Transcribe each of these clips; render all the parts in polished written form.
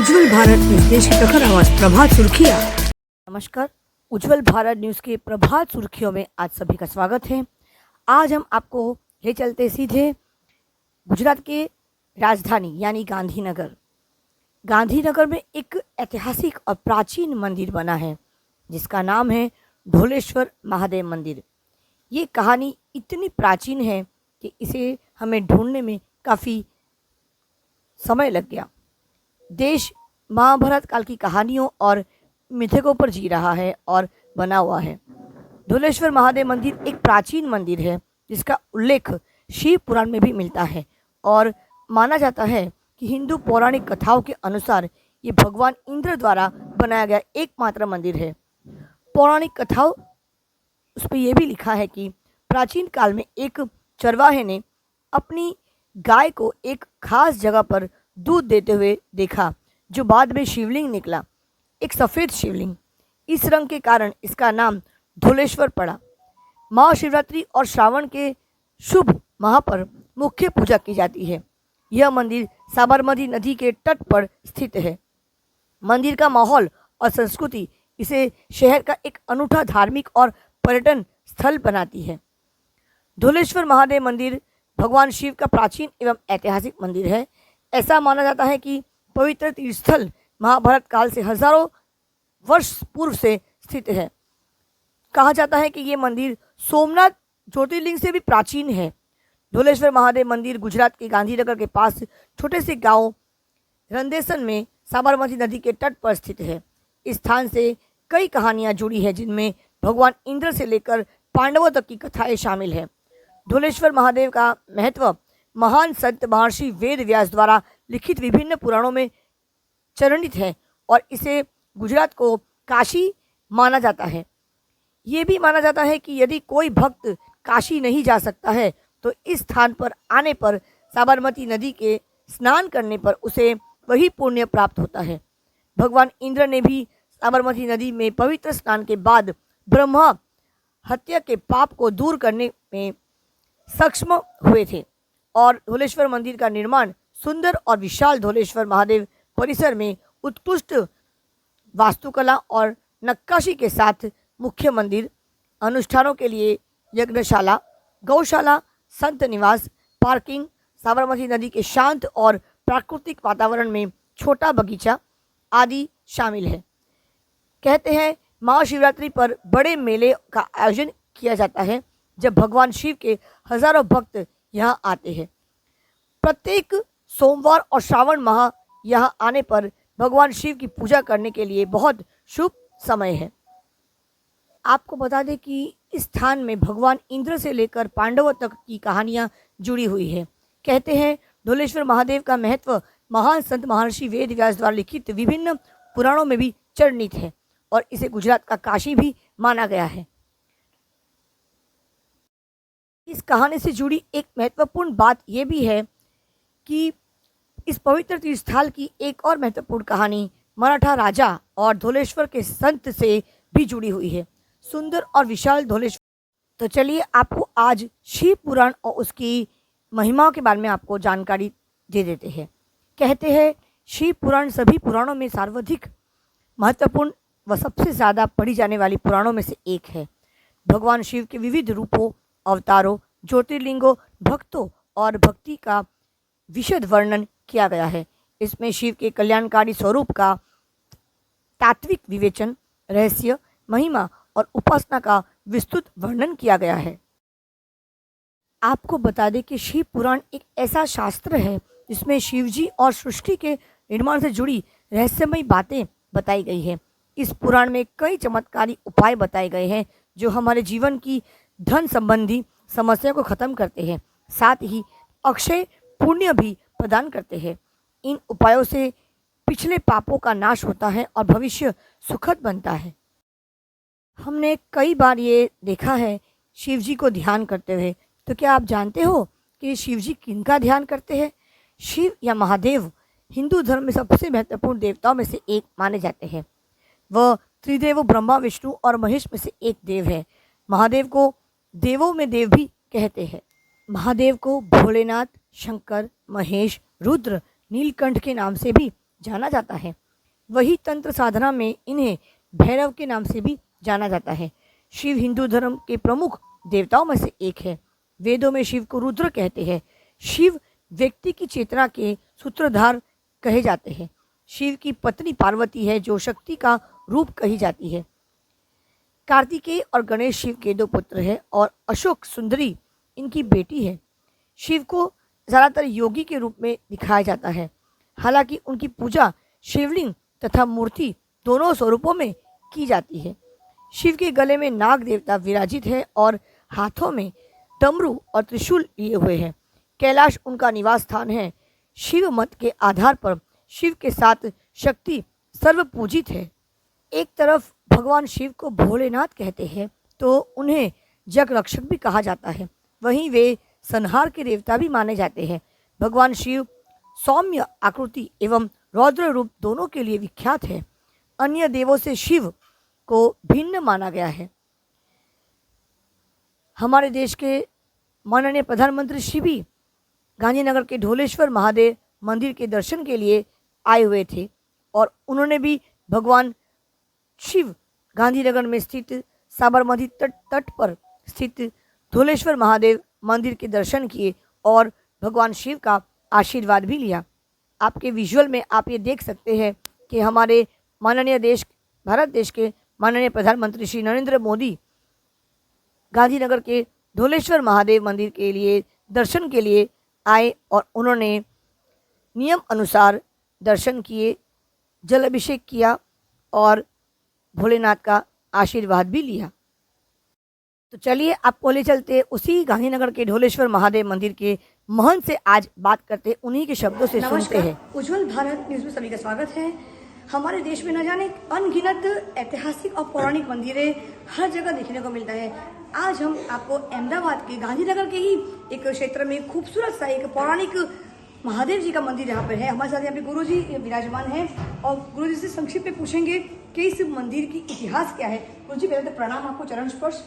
उज्जवल Bharat news, देश की प्रखर आवाज, प्रभात सुर्खियां। नमस्कार। उज्जवल भारत न्यूज के प्रभात सुर्खियों में आज सभी का स्वागत है। आज हम आपको ले चलते सीधे गुजरात के राजधानी यानी गांधीनगर। गांधीनगर में एक ऐतिहासिक और प्राचीन मंदिर बना है जिसका नाम है ढोलेश्वर महादेव मंदिर। ये कहानी इतनी प्राचीन है कि इसे हमें ढूंढने में काफ़ी समय लग गया। देश महाभारत काल की कहानियों और मिथकों पर जी रहा है और बना हुआ है। ढोलेश्वर महादेव मंदिर एक प्राचीन मंदिर है जिसका उल्लेख शिव पुराण में भी मिलता है और माना जाता है कि हिंदू पौराणिक कथाओं के अनुसार ये भगवान इंद्र द्वारा बनाया गया एकमात्र मंदिर है। पौराणिक कथाओं उस पर यह भी लिखा है कि प्राचीन काल में एक चरवाहे ने अपनी गाय को एक खास जगह पर दूध देते हुए देखा जो बाद में शिवलिंग निकला, एक सफ़ेद शिवलिंग। इस रंग के कारण इसका नाम ढोलेश्वर पड़ा। महाशिवरात्रि और श्रावण के शुभ माह पर मुख्य पूजा की जाती है। यह मंदिर साबरमती नदी के तट पर स्थित है। मंदिर का माहौल और संस्कृति इसे शहर का एक अनूठा धार्मिक और पर्यटन स्थल बनाती है। ढोलेश्वर महादेव मंदिर भगवान शिव का प्राचीन एवं ऐतिहासिक मंदिर है। ऐसा माना जाता है कि पवित्र तीर्थस्थल महाभारत काल से हजारों वर्ष पूर्व से स्थित है। कहा जाता है कि ये मंदिर सोमनाथ ज्योतिर्लिंग से भी प्राचीन है। ढोलेश्वर महादेव मंदिर गुजरात के गांधीनगर के पास छोटे से गांव रंदेसन में साबरमती नदी के तट पर स्थित है। इस स्थान से कई कहानियां जुड़ी हैं जिनमें भगवान इंद्र से लेकर पांडवों तक की कथाएं शामिल हैं। ढोलेश्वर महादेव का महत्व महान संत महर्षि वेद व्यास द्वारा लिखित विभिन्न पुराणों में चरणित है और इसे गुजरात को काशी माना जाता है। ये भी माना जाता है कि यदि कोई भक्त काशी नहीं जा सकता है तो इस स्थान पर आने पर साबरमती नदी के स्नान करने पर उसे वही पुण्य प्राप्त होता है। भगवान इंद्र ने भी साबरमती नदी में पवित्र स्नान के बाद ब्रह्मा हत्या के पाप को दूर करने में सक्षम हुए थे और ढोलेश्वर मंदिर का निर्माण सुंदर और विशाल ढोलेश्वर महादेव परिसर में उत्कृष्ट वास्तुकला और नक्काशी के साथ मुख्य मंदिर, अनुष्ठानों के लिए यज्ञशाला, गौशाला, संत निवास, पार्किंग, साबरमती नदी के शांत और प्राकृतिक वातावरण में छोटा बगीचा आदि शामिल है। कहते हैं महाशिवरात्रि पर बड़े मेले का आयोजन किया जाता है जब भगवान शिव के हजारों भक्त यहाँ आते हैं। प्रत्येक सोमवार और श्रावण माह यहाँ आने पर भगवान शिव की पूजा करने के लिए बहुत शुभ समय है। आपको बता दें कि इस स्थान में भगवान इंद्र से लेकर पांडवों तक की कहानियाँ जुड़ी हुई है। कहते हैं ढोलेश्वर महादेव का महत्व महान संत महर्षि वेद व्यास द्वारा लिखित विभिन्न पुराणों में भी चर्चित है और इसे गुजरात का काशी भी माना गया है। इस कहानी से जुड़ी एक महत्वपूर्ण बात यह भी है कि इस पवित्र तीर्थस्थल की एक और महत्वपूर्ण कहानी मराठा राजा और ढोलेश्वर के संत से भी जुड़ी हुई है। सुंदर और विशाल ढोलेश्वर। तो चलिए आपको आज शिव पुराण और उसकी महिमाओं के बारे में आपको जानकारी दे देते हैं। कहते हैं शिव पुराण सभी पुराणों में सर्वाधिक महत्वपूर्ण व सबसे ज़्यादा पढ़ी जाने वाली पुराणों में से एक है। भगवान शिव के विविध रूपों, अवतारों, ज्योतिर्लिंगों, भक्तों और भक्ति का विशद वर्णन किया गया है। इसमें शिव के कल्याणकारी स्वरूप का तात्विक विवेचन, रहस्य, महिमा और उपासना का विस्तृत वर्णन किया गया है। आपको बता दें कि शिव पुराण एक ऐसा शास्त्र है जिसमें शिवजी और सृष्टि के निर्माण से जुड़ी रहस्यमयी बातें बताई गई है। इस पुराण में कई चमत्कारी उपाय बताए गए हैं जो हमारे जीवन की धन संबंधी समस्या को खत्म करते हैं, साथ ही अक्षय पुण्य भी प्रदान करते हैं। इन उपायों से पिछले पापों का नाश होता है और भविष्य सुखद बनता है। हमने कई बार ये देखा है शिवजी को ध्यान करते हुए। तो क्या आप जानते हो कि शिवजी किनका ध्यान करते हैं? शिव या महादेव हिंदू धर्म में सबसे महत्वपूर्ण देवताओं में से एक माने जाते हैं। वह त्रिदेव ब्रह्मा, विष्णु और महेश में से एक देव है। महादेव को देवों में देव भी कहते हैं। महादेव को भोलेनाथ, शंकर, महेश, रुद्र, नीलकंठ के नाम से भी जाना जाता है, वही तंत्र साधना में इन्हें भैरव के नाम से भी जाना जाता है। शिव हिंदू धर्म के प्रमुख देवताओं में से एक है। वेदों में शिव को रुद्र कहते हैं। शिव व्यक्ति की चेतना के सूत्रधार कहे जाते हैं। शिव की पत्नी पार्वती है जो शक्ति का रूप कही जाती है। कार्तिकेय और गणेश शिव के दो पुत्र हैं और अशोक सुंदरी इनकी बेटी है। शिव को ज़्यादातर योगी के रूप में दिखाया जाता है। हालांकि उनकी पूजा शिवलिंग तथा मूर्ति दोनों स्वरूपों में की जाती है। शिव के गले में नाग देवता विराजित है और हाथों में डमरू और त्रिशूल लिए हुए हैं। कैलाश उनका निवास स्थान है। शिव मत के आधार पर शिव के साथ शक्ति सर्वपूजित है। एक तरफ भगवान शिव को भोलेनाथ कहते हैं तो उन्हें जग रक्षक भी कहा जाता है। वहीं वे संहार के देवता भी माने जाते हैं। भगवान शिव सौम्य आकृति एवं रौद्र रूप दोनों के लिए विख्यात है। अन्य देवों से शिव को भिन्न माना गया है। हमारे देश के माननीय प्रधानमंत्री श्री भी गांधीनगर के ढोलेश्वर महादेव मंदिर के दर्शन के लिए आए हुए थे और उन्होंने भी भगवान शिव गांधीनगर में स्थित साबरमती तट पर स्थित ढोलेश्वर महादेव मंदिर के दर्शन किए और भगवान शिव का आशीर्वाद भी लिया। आपके विजुअल में आप ये देख सकते हैं कि हमारे माननीय भारत देश के माननीय प्रधानमंत्री श्री नरेंद्र मोदी गांधीनगर के ढोलेश्वर महादेव मंदिर के लिए दर्शन के लिए आए और उन्होंने नियम अनुसार दर्शन किए, जल अभिषेक किया और भोलेनाथ का आशीर्वाद भी लिया। तो चलिए आपको ले चलते उसी गांधीनगर के ढोलेश्वर महादेव मंदिर के महंत से आज बात करते, उन्हीं के शब्दों से सुनते हैं। उज्जवल भारत न्यूज में सभी का स्वागत है। हमारे देश में न जाने अनगिनत ऐतिहासिक और पौराणिक मंदिरें हर जगह देखने को मिलता है। आज हम आपको अहमदाबाद के गांधीनगर के ही एक क्षेत्र में खूबसूरत सा एक पौराणिक महादेव जी का मंदिर यहाँ पर है। हमारे साथ यहाँ पे गुरु जी विराजमान है और गुरु जी से संक्षिप्त में पूछेंगे कि इस मंदिर की इतिहास क्या है। गुरु जी पहले तो प्रणाम आपको, चरण स्पर्श।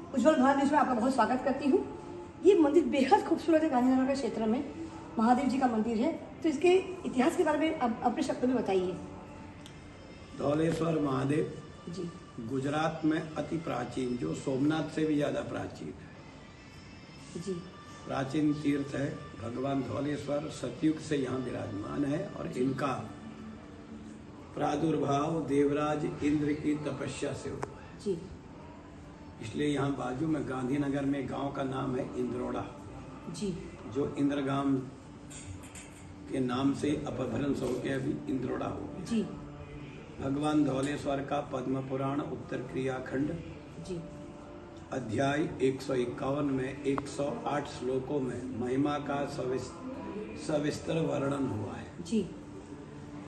उज्जवल भारत न्यूज में आपका बहुत स्वागत करती हूँ। ये मंदिर बेहद खूबसूरत है, गांधीनगर के क्षेत्र में महादेव जी का मंदिर है, तो इसके इतिहास के बारे में आप अपने शब्दों में बताइए। ढोलेश्वर महादेव जी गुजरात में अति प्राचीन, जो सोमनाथ से भी ज्यादा प्राचीन जी प्राचीन तीर्थ है। भगवान ढोलेश्वर सतयुग से यहाँ विराजमान है और इनका प्रादुर्भाव देवराज इंद्र की तपस्या से हुआ है जी। इसलिए यहाँ बाजू में गांधीनगर में गांव का नाम है इंद्रोड़ा जी, जो इंद्रगाम के नाम से अपभ्रंश हो के अभी इंद्रोड़ा हो गया जी। भगवान धौलेश्वर का पद्म पुराण उत्तर क्रियाखंड जी अध्याय 151 में 108 श्लोकों में महिमा का सविस्तर वर्णन हुआ है जी।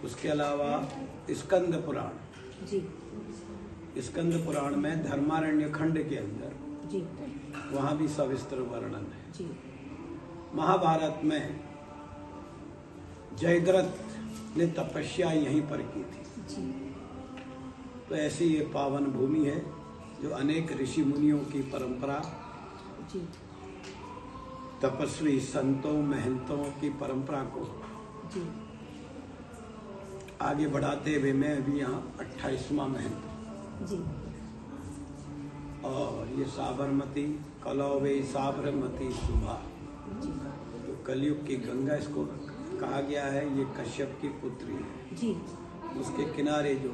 उसके अलावा स्कंद पुराण जी स्कंद पुराण में धर्मारण्य खंड के अंदर जी वहाँ भी सविस्तर वर्णन है। जी महाभारत में जयद्रथ ने तपस्या यहीं पर की थी जी। तो ऐसी ये पावन भूमि है जो अनेक ऋषि मुनियों की परंपरा जी तपस्वी संतों महंतों की परंपरा को जी आगे बढ़ाते हुए मैं अभी यहाँ 28वां महंत जी और ये साबरमती कलौवे साबरमती सुभा तो कलयुग की गंगा इसको कहा गया है। ये कश्यप की पुत्री है जी उसके किनारे जो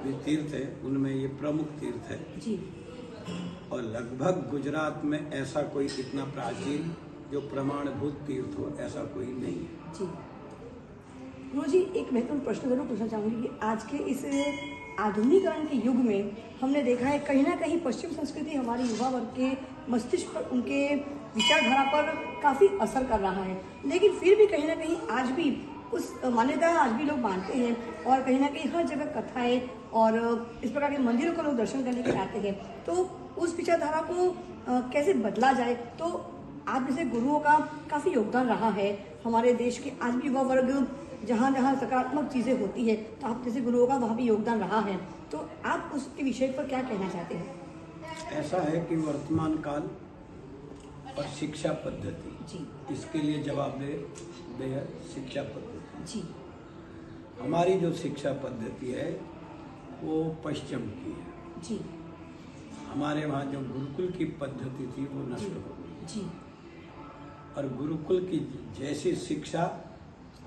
भी तीर्थ है उनमें ये प्रमुख तीर्थ है जी। और लगभग गुजरात में ऐसा कोई इतना प्राचीन जो प्रमाणभूत तीर्थ हो ऐसा कोई नहीं है जी। गुरु जी एक महत्वपूर्ण प्रश्न जरूर पूछना चाहूँगी कि आज के इस आधुनिकरण के युग में हमने देखा है कहीं ना कहीं पश्चिम संस्कृति हमारे युवा वर्ग के मस्तिष्क पर, उनके विचारधारा पर काफ़ी असर कर रहा है, लेकिन फिर भी कहीं ना कहीं आज भी उस मान्यता आज भी लोग मानते हैं और कहीं ना कहीं हर जगह कथाएं और इस प्रकार के मंदिरों को लोग दर्शन करने के लिए आते हैं। तो उस विचारधारा को कैसे बदला जाए? तो आप जैसे गुरुओं का काफ़ी योगदान रहा है हमारे देश के आज भी युवा वर्ग जहाँ जहाँ सकारात्मक चीज़ें होती है, तो आप जैसे गुरुओं का वहाँ भी योगदान रहा है, तो आप उसके विषय पर क्या कहना चाहते हैं? ऐसा है कि वर्तमान काल और शिक्षा पद्धति जी इसके लिए जवाबदेह है शिक्षा पद्धति। जी हमारी जो शिक्षा पद्धति है वो पश्चिम की है। जी हमारे वहाँ जो गुरुकुल की पद्धति थी वो नष्ट हो गई। जी और गुरुकुल की जैसी शिक्षा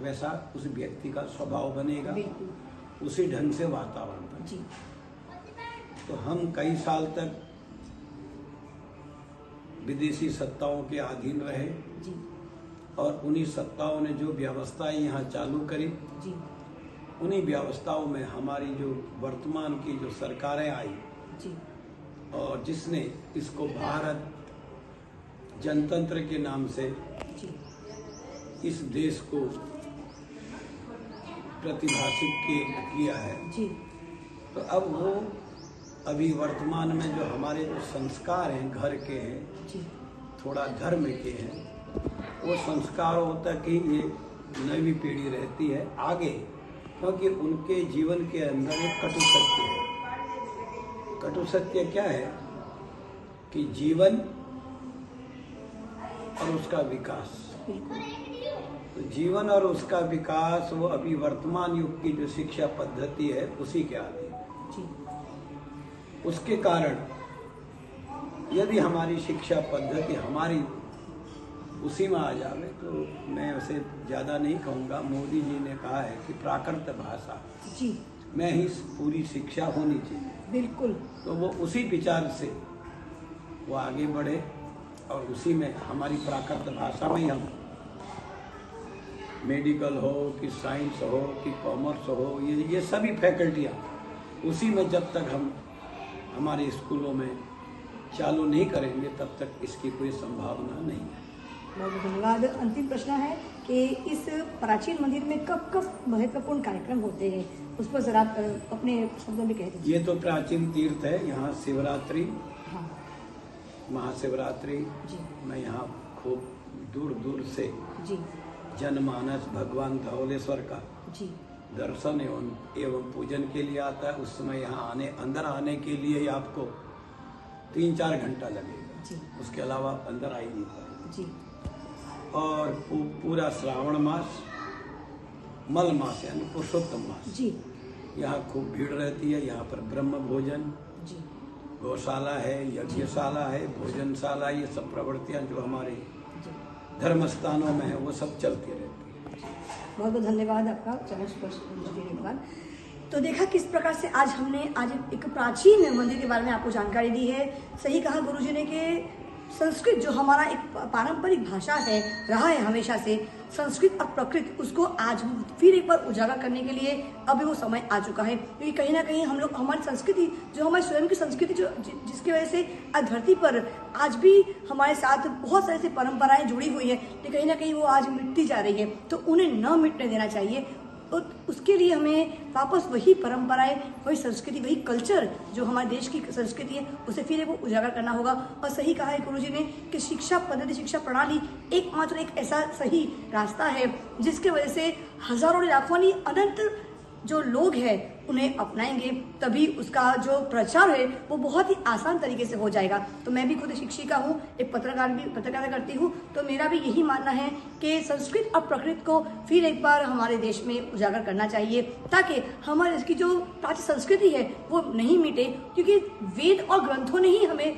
वैसा उस व्यक्ति का स्वभाव बनेगा, बिल्कुल। उसी ढंग से वातावरण बनेगा। जी तो हम कई साल तक विदेशी सत्ताओं के अधीन रहे जी और उन्हीं सत्ताओं ने जो व्यवस्थाएं यहाँ चालू करी, जी उन्हीं व्यवस्थाओं में हमारी जो वर्तमान की जो सरकारें आई जी और जिसने इसको भारत जनतंत्र के नाम से जी इस देश को प्रतिभाषित किया है, जी तो अब वो अभी वर्तमान में जो हमारे जो संस्कार हैं घर के हैं, जी थोड़ा धर्म के हैं, वो संस्कारों तक ही ये नई पीढ़ी रहती है आगे, क्योंकि उनके जीवन के अंदर एक कटु सत्य है। कटु सत्य क्या है कि जीवन और उसका विकास, तो जीवन और उसका विकास वो अभी वर्तमान युग की जो शिक्षा पद्धति है उसी के आगे। जी उसके कारण यदि हमारी शिक्षा पद्धति हमारी उसी में आ जावे तो मैं उसे ज़्यादा नहीं कहूँगा। मोदी जी ने कहा है कि प्राकृत भाषा जी में ही पूरी शिक्षा होनी चाहिए, बिल्कुल। तो वो उसी विचार से वो आगे बढ़े और उसी में हमारी प्राकृत भाषा में ही हम मेडिकल हो कि साइंस हो कि कॉमर्स हो, ये सभी फैकल्टियाँ उसी में जब तक हम हमारे स्कूलों में चालू नहीं करेंगे तब तक इसकी कोई संभावना नहीं है। बहुत बहुत धन्यवाद। अंतिम प्रश्न है कि इस प्राचीन मंदिर में कब कब महत्वपूर्ण कार्यक्रम होते हैं, उस पर जरा अपने शब्दों में कह दीजिए। ये तो प्राचीन तीर्थ है, यहाँ शिवरात्रि, हाँ महाशिवरात्रि जी में यहाँ खूब दूर दूर से जी जनमानस भगवान धवलेश्वर का जी दर्शन एवं पूजन के लिए आता है। उस समय यहाँ अंदर आने के लिए ही आपको 3-4 घंटा लगेगा जी उसके अलावा अंदर आ ही नहीं पाएंगे। जी और पूरा श्रावण मास, मल मास यानी पुरुषोत्तम मास, जी यहाँ खूब भीड़ रहती है। यहाँ पर ब्रह्म भोजन, जी गौशाला है, यज्ञशाला है, भोजनशाला, ये सब प्रवृत्तियाँ जो हमारे जी धर्म स्थानों में है वो सब चलती रहती है। बहुत बहुत धन्यवाद आपका चरण स्पर्श देने के बाद। तो देखा किस प्रकार से आज हमने एक प्राचीन मंदिर के बारे में आपको जानकारी दी है। सही कहा गुरुजी ने कि संस्कृत जो हमारा एक पारंपरिक भाषा है, रहा है हमेशा से, संस्कृत और प्रकृत, उसको आज फिर एक बार उजागर करने के लिए अभी वो समय आ चुका है। क्योंकि कहीं ना कहीं हम लोग हमारी संस्कृति जो हमारी स्वयं की संस्कृति जो जिसकी वजह से आज धरती पर आज भी हमारे साथ बहुत सारी ऐसी परंपराएं जुड़ी हुई है, लेकिन कहीं ना कहीं वो आज मिटती जा रही है, तो उन्हें न मिटने देना चाहिए। और उसके लिए हमें वापस वही परंपराएं, वही संस्कृति, वही कल्चर जो हमारे देश की संस्कृति है उसे फिर वो उजागर करना होगा। और सही कहा है गुरुजी ने कि शिक्षा पद्धति, शिक्षा प्रणाली एकमात्र एक ऐसा सही रास्ता है जिसके वजह से हजारों लाखों नहीं अनंत जो लोग हैं उन्हें अपनाएंगे, तभी उसका जो प्रचार है वो बहुत ही आसान तरीके से हो जाएगा। तो मैं भी खुद शिक्षिका हूँ, एक पत्रकारिता करती हूँ, तो मेरा भी यही मानना है कि संस्कृत और प्रकृति को फिर एक बार हमारे देश में उजागर करना चाहिए, ताकि हमारे इसकी जो प्राचीन संस्कृति है वो नहीं मिटे। क्योंकि वेद और ग्रंथों ने ही हमें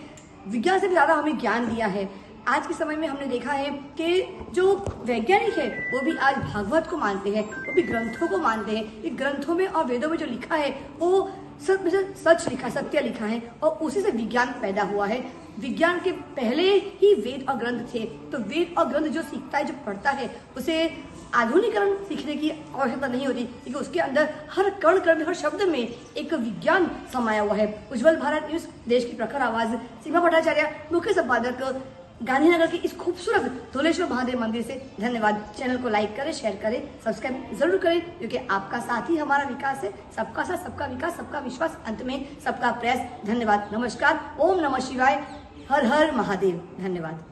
विज्ञान से भी ज़्यादा हमें ज्ञान दिया है। आज के समय में हमने देखा है कि जो वैज्ञानिक है वो भी आज भागवत को मानते हैं, वो भी ग्रंथों को मानते हैं। ये ग्रंथों में और वेदों में जो लिखा है वो सच लिखा, सत्य लिखा है, और उसी से विज्ञान पैदा हुआ है। विज्ञान के पहले ही वेद और ग्रंथ थे, तो वेद और ग्रंथ जो सीखता है, जो पढ़ता है, उसे आधुनिकरण सीखने की आवश्यकता नहीं होती, क्योंकि उसके अंदर हर कण कण में, हर शब्द में एक विज्ञान समाया हुआ है। उज्जवल भारत न्यूज, देश की प्रखर आवाज, सीमा भट्टाचार्य, मुख्य संपादक, गांधीनगर के इस खूबसूरत धौलेश्वर महादेव मंदिर से धन्यवाद। चैनल को लाइक करें, शेयर करें, सब्सक्राइब जरूर करें, क्योंकि आपका साथ ही हमारा विकास है। सबका साथ, सबका विकास, सबका विश्वास, अंत में सबका प्रयास। धन्यवाद, नमस्कार, ओम नमः शिवाय, हर हर महादेव। धन्यवाद।